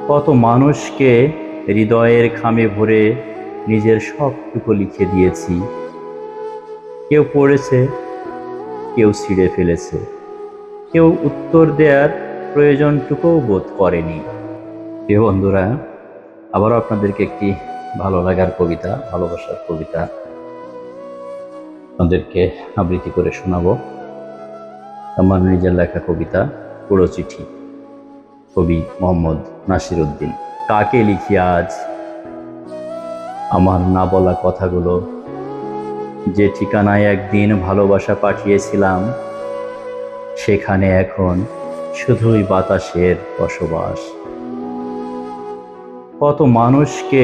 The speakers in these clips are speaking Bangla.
কত মানুষকে হৃদয়ের খামে ভরে নিজের সবটুকু লিখে দিয়েছি। কেউ পড়েছে, কেউ ছিঁড়ে ফেলেছে, কেউ উত্তর দেওয়ার প্রয়োজনটুকুও বোধ করেনি। প্রিয় বন্ধুরা, আবারও আপনাদেরকে একটি ভালো লাগার কবিতা, ভালোবাসার কবিতা আপনাদেরকে আবৃত্তি করে শোনাবো। আমার নিজের লেখা কবিতা পুরো চিঠি, কবি মোহাম্মদ নাসির উদ্দিন। কাকে লিখি আজ আমার না বলা কথাগুলো, যে ঠিকানায় একদিন ভালোবাসা পাঠিয়েছিলাম, সেখানে এখন শুধুই বাতাসের বসবাস। কত মানুষকে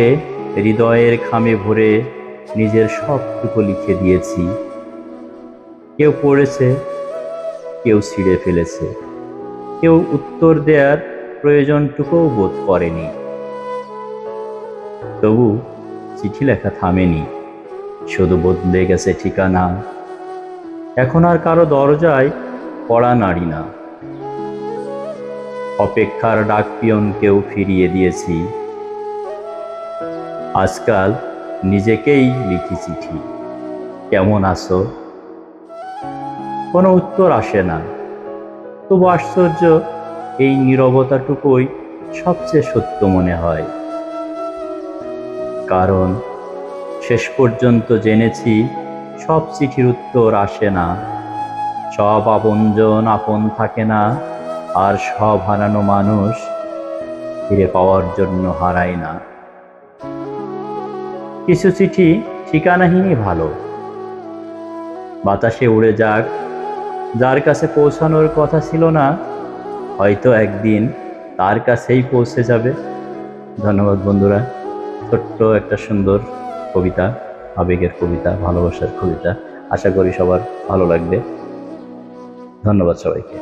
হৃদয়ের খামে ভরে নিজের সবটুকু লিখে দিয়েছি। কেউ পড়েছে, কেউ ছিঁড়ে ফেলেছে, কেউ উত্তর দেওয়ার প্রয়োজনটুকুও বোধ করেনি। তবু চিঠি লেখা থামেনি, শুধু বদলে গেছে ঠিকানা। এখন আর কারো দরজায় কড়া নাড়ি না, অপেক্ষার ডাক পিয়নকেও ফিরিয়ে দিয়েছি। আজকাল নিজেকেই লিখি চিঠি, কেমন আছো? কোনো উত্তর আসে না, তবু আশ্চর্য এই নীরবতাটুকুই সবচেয়ে সত্য মনে হয়। কারণ শেষ পর্যন্ত জেনেছি, সব চিঠির উত্তর আসে না, সব আপনজন আপন থাকে না, আর সব হারানো মানুষ ফিরে পাওয়ার জন্য হারায় না। কিছু চিঠি ঠিকানাহীনই ভালো, বাতাসে উড়ে যাক, যার কাছে পৌঁছানোর কথা ছিল না, হয়তো একদিন তার কাছেই পৌঁছে যাবে। ধন্যবাদ বন্ধুরা। ছোট্ট একটা সুন্দর কবিতা, আবেগের কবিতা, ভালোবাসার কবিতা। আশা করি সবার ভালো লাগবে। ধন্যবাদ সবাইকে।